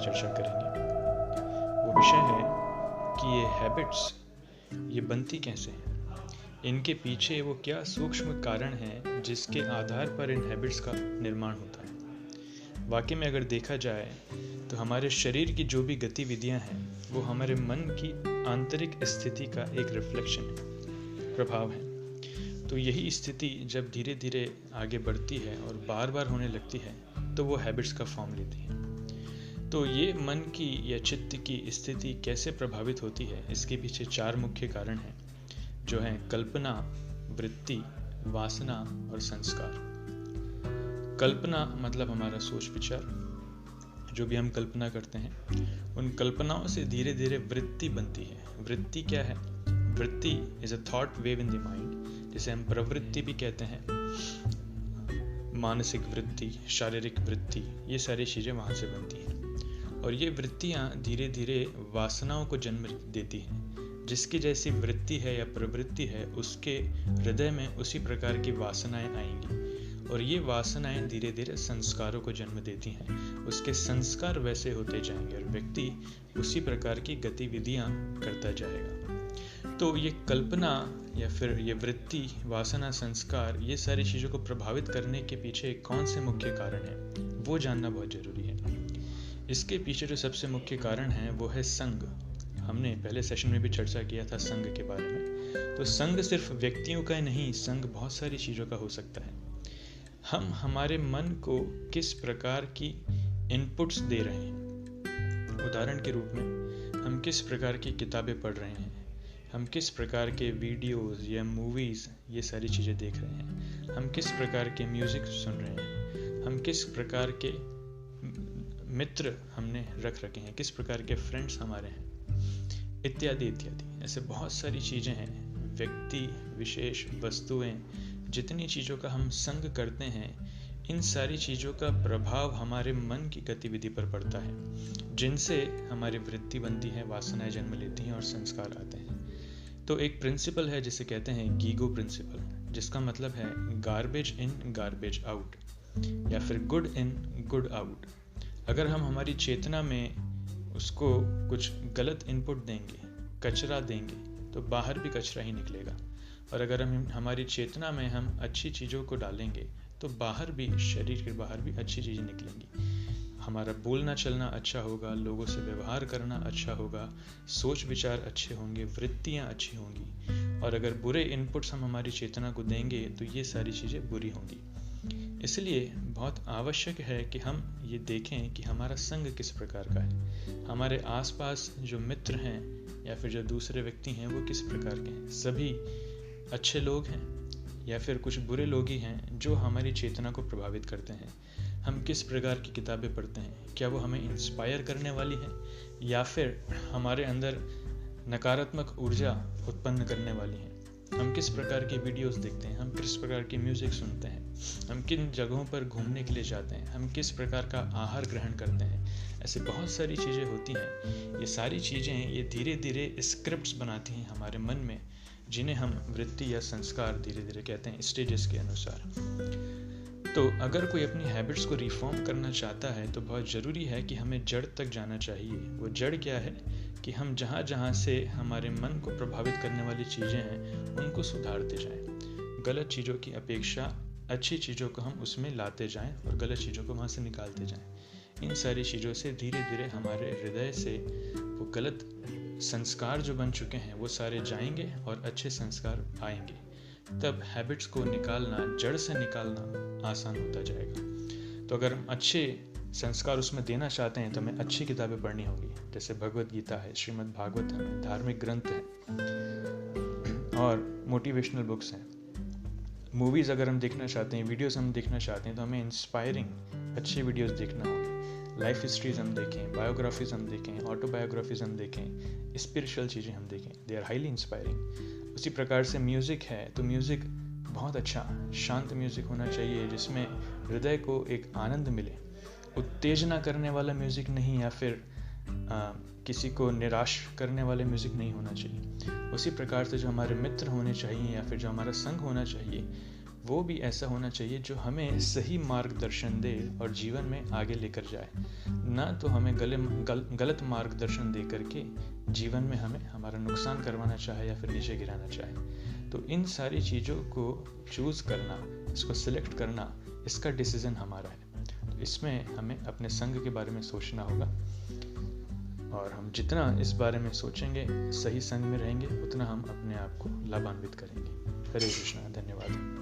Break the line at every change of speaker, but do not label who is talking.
चर्चा करेंगे। वो विषय है कि ये हैबिट्स ये बनती कैसे हैं, इनके पीछे वो क्या सूक्ष्म कारण हैं जिसके आधार पर इन हैबिट्स का निर्माण होता है। वाकई में अगर देखा जाए तो हमारे शरीर की जो भी गतिविधियां हैं वो हमारे मन की आंतरिक स्थिति का एक रिफ्लेक्शन है, प्रभाव है। तो यही स्थिति जब धीरे धीरे आगे बढ़ती है और बार बार होने लगती है तो वो हैबिट्स का फॉर्म लेती है। तो ये मन की या चित्त की स्थिति कैसे प्रभावित होती है, इसके पीछे 4 मुख्य कारण हैं जो हैं कल्पना, वृत्ति, वासना और संस्कार। कल्पना मतलब हमारा सोच विचार, जो भी हम कल्पना करते हैं उन कल्पनाओं से धीरे धीरे वृत्ति बनती है। वृत्ति क्या है? वृत्ति is a thought wave in the mind, जिसे हम प्रवृत्ति भी कहते हैं। मानसिक वृत्ति, शारीरिक वृत्ति, ये सारी चीजें वहां से बनती हैं और ये वृत्तियां धीरे धीरे वासनाओं को जन्म देती हैं। जिसकी जैसी वृत्ति है या प्रवृत्ति है उसके हृदय में उसी प्रकार की वासनाएं आएंगी और ये वासनाएं धीरे धीरे संस्कारों को जन्म देती हैं। उसके संस्कार वैसे होते जाएंगे और व्यक्ति उसी प्रकार की गतिविधियां करता जाएगा। तो ये कल्पना या फिर ये वृत्ति, वासना, संस्कार, ये सारी चीजों को प्रभावित करने के पीछे कौन से मुख्य कारण है वो जानना बहुत जरूरी है। इसके पीछे जो सबसे मुख्य कारण है वो है संग। हमने पहले सेशन में भी चर्चा किया था संग के बारे में। तो संग सिर्फ व्यक्तियों का ही नहीं, संग बहुत सारी चीजों का हो सकता है। हम हमारे मन को किस प्रकार की इनपुट्स दे रहे हैं। उदाहरण के रूप में हम किस प्रकार की किताबें पढ़ रहे हैं, हम किस प्रकार के वीडियोस या मूवीज ये सारी चीज़ें देख रहे हैं, हम किस प्रकार के म्यूज़िक सुन रहे हैं, हम किस प्रकार के मित्र हमने रख रखे हैं, किस प्रकार के फ्रेंड्स हमारे हैं, इत्यादि इत्यादि। ऐसे बहुत सारी चीज़ें हैं, व्यक्ति विशेष, वस्तुएं, जितनी चीज़ों का हम संग करते हैं, इन सारी चीज़ों का प्रभाव हमारे मन की गतिविधि पर पड़ता है, जिनसे हमारी वृत्ति बनती है, वासनाएं जन्म लेती हैं और संस्कार आते हैं। तो एक प्रिंसिपल है जिसे कहते हैं गीगो प्रिंसिपल, जिसका मतलब है गार्बेज इन गार्बेज आउट या फिर गुड इन गुड आउट। अगर हम हमारी चेतना में उसको कुछ गलत इनपुट देंगे, कचरा देंगे, तो बाहर भी कचरा ही निकलेगा। और अगर हम हमारी चेतना में हम अच्छी चीज़ों को डालेंगे तो बाहर भी, शरीर के बाहर भी अच्छी चीज़ें निकलेंगी। हमारा बोलना चलना अच्छा होगा, लोगों से व्यवहार करना अच्छा होगा, सोच विचार अच्छे होंगे, वृत्तियाँ अच्छी होंगी। और अगर बुरे इनपुट्स हम हमारी चेतना को देंगे तो ये सारी चीज़ें बुरी होंगी। इसलिए बहुत आवश्यक है कि हम ये देखें कि हमारा संग किस प्रकार का है, हमारे आसपास जो मित्र हैं या फिर जो दूसरे व्यक्ति हैं वो किस प्रकार के हैं। सभी अच्छे लोग हैं या फिर कुछ बुरे लोग ही हैं जो हमारी चेतना को प्रभावित करते हैं। हम किस प्रकार की किताबें पढ़ते हैं, क्या वो हमें इंस्पायर करने वाली हैं या फिर हमारे अंदर नकारात्मक ऊर्जा उत्पन्न करने वाली हैं। हम किस प्रकार की वीडियोस देखते हैं, हम किस प्रकार की म्यूजिक सुनते हैं, हम किन जगहों पर घूमने के लिए जाते हैं, हम किस प्रकार का आहार ग्रहण करते हैं। ऐसे बहुत सारी चीज़ें होती हैं। ये सारी चीज़ें ये धीरे धीरे स्क्रिप्ट्स बनाती हैं हमारे मन में, जिन्हें हम वृत्ति या संस्कार धीरे धीरे कहते हैं, स्टेजेस के अनुसार। तो अगर कोई अपनी हैबिट्स को रिफॉर्म करना चाहता है तो बहुत ज़रूरी है कि हमें जड़ तक जाना चाहिए। वो जड़ क्या है कि हम जहाँ जहाँ से हमारे मन को प्रभावित करने वाली चीज़ें हैं उनको सुधारते जाएं। गलत चीज़ों की अपेक्षा अच्छी चीज़ों को हम उसमें लाते जाएं और गलत चीज़ों को वहाँ से निकालते जाएं। इन सारी चीज़ों से धीरे धीरे हमारे हृदय से वो गलत संस्कार जो बन चुके हैं वो सारे जाएंगे और अच्छे संस्कार आएंगे। तब हैबिट्स को निकालना, जड़ से निकालना आसान होता जाएगा। तो अगर हम अच्छे संस्कार उसमें देना चाहते हैं तो हमें अच्छी किताबें पढ़नी होगी, जैसे भगवत गीता है, श्रीमद् भागवत है, धार्मिक ग्रंथ हैं और मोटिवेशनल बुक्स हैं। मूवीज़ अगर हम देखना चाहते हैं, वीडियोस हम देखना चाहते हैं तो हमें इंस्पायरिंग अच्छे वीडियोस देखना होंगे। लाइफ हिस्ट्रीज हम देखें, बायोग्राफीज हम देखें, ऑटोबायोग्राफीज हम देखें, स्पिरिचुअल चीज़ें हम देखें, दे आर हाईली इंस्पायरिंग। उसी प्रकार से म्यूज़िक है तो म्यूज़िक बहुत अच्छा शांत म्यूज़िक होना चाहिए जिसमें हृदय को एक आनंद मिले। उत्तेजना करने वाला म्यूज़िक नहीं या फिर किसी को निराश करने वाले म्यूज़िक नहीं होना चाहिए। उसी प्रकार से जो हमारे मित्र होने चाहिए या फिर जो हमारा संग होना चाहिए वो भी ऐसा होना चाहिए जो हमें सही मार्गदर्शन दे और जीवन में आगे लेकर जाए, ना तो हमें गलत मार्गदर्शन दे करके जीवन में हमें हमारा नुकसान करवाना चाहे या फिर नीचे गिराना चाहे। तो इन सारी चीज़ों को चूज़ करना, इसको सिलेक्ट करना, इसका डिसीज़न हमारा है। तो इसमें हमें अपने संग के बारे में सोचना होगा, और हम जितना इस बारे में सोचेंगे, सही संग में रहेंगे, उतना हम अपने आप को लाभान्वित करेंगे। हरे कृष्णा, धन्यवाद।